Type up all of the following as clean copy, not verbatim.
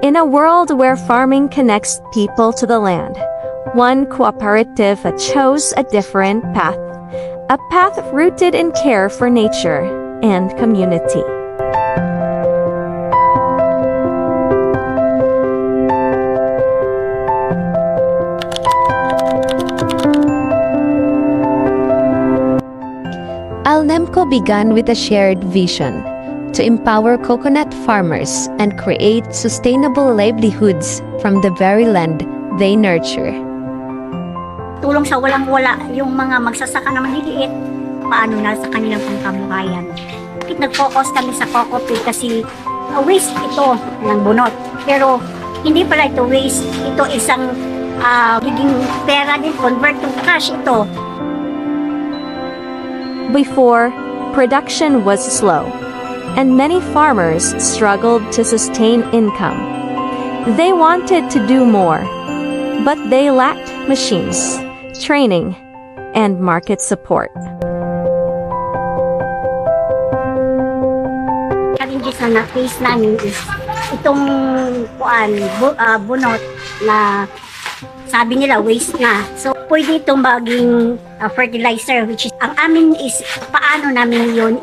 In a world where farming connects people to the land, one cooperative chose a different path, a path rooted in care for nature and community. Alnemco began with a shared vision to empower coconut farmers and create sustainable livelihoods from the very land they nurture. Tulong sa walang-wala yung mga magsasaka na maliliit, paano na sa kanilang pangkabuhayan. Bakit nag-focus kami sa coco peat? Kasi waste ito ng bunot. Pero hindi pala ito waste, ito isang biging pera din, convert to cash ito. Before, production was slow, and many farmers struggled to sustain income. They wanted to do more, but they lacked machines, training, and market support. Challenges na na-face namin is itong bunot na sabi nila waste na. So, pwede itong maging fertilizer, which is, ang amin is, paano namin yun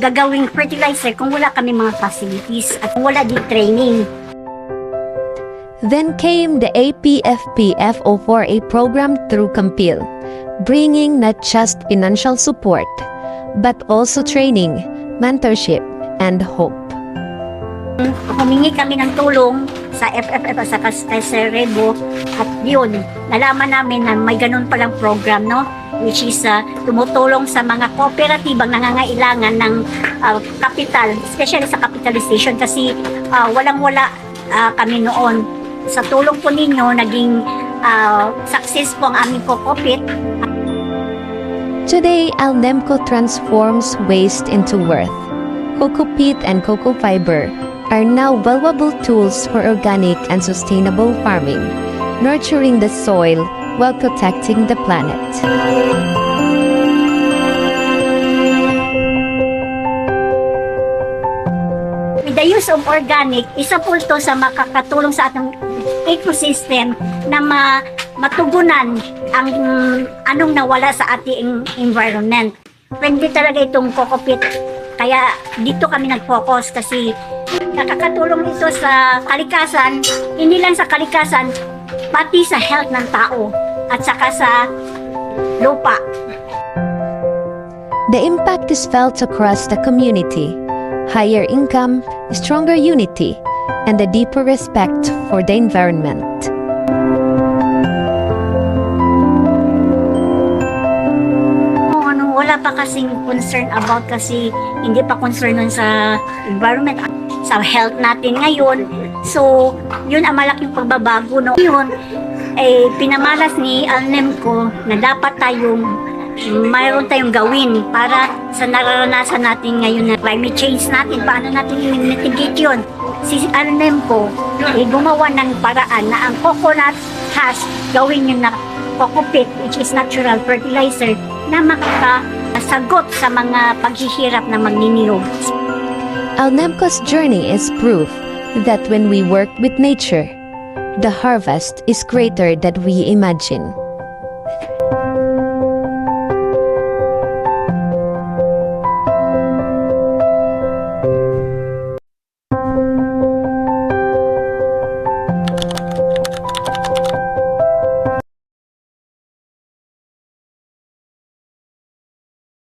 gagawing fertilizer kung wala kami mga facilities at kung wala din training. Then came the APFP FO4A program through Campil, bringing not just financial support, but also training, mentorship, and hope. Humingi kami ng tulong sa FFF at sa Rebo at yun, nalaman namin na may ganun palang program, no? Which is tumutulong sa mga kooperatibang nangangailangan ng capital, especially sa capitalization kasi walang-wala kami noon. Sa tulong po ninyo, naging success po ang aming coco peat. Today, Alnemco transforms waste into worth. Coco peat and coco fiber are now valuable tools for organic and sustainable farming, nurturing the soil while protecting the planet. With the use of organic, isa po ito sa makakatulong sa ating ecosystem na matugunan ang anong nawala sa ating environment. Pwede talaga itong coco peat. Kaya dito kami nag-focus kasi nakakatulong ito sa kalikasan, hindi lang sa kalikasan, pati sa health ng tao at saka sa lupa. The impact is felt across the community. Higher income, stronger unity, and a deeper respect for the environment. Wala pa kasing concern about kasi hindi pa concern nun sa environment, sa health natin ngayon. So, yun ang malaking pagbabago. No? Yun, pinamalas ni Alnemco na dapat mayroon tayong gawin para sa nararanasan natin ngayon na climate change natin. Paano natin i-mitigate yun? Si Alnemco, gumawa ng paraan na ang coconut husk gawin yun na coco peat, which is natural fertilizer, na makakasagot sa mga paghihirap na magniniyog. Alnemco's journey is proof that when we work with nature, the harvest is greater than we imagine.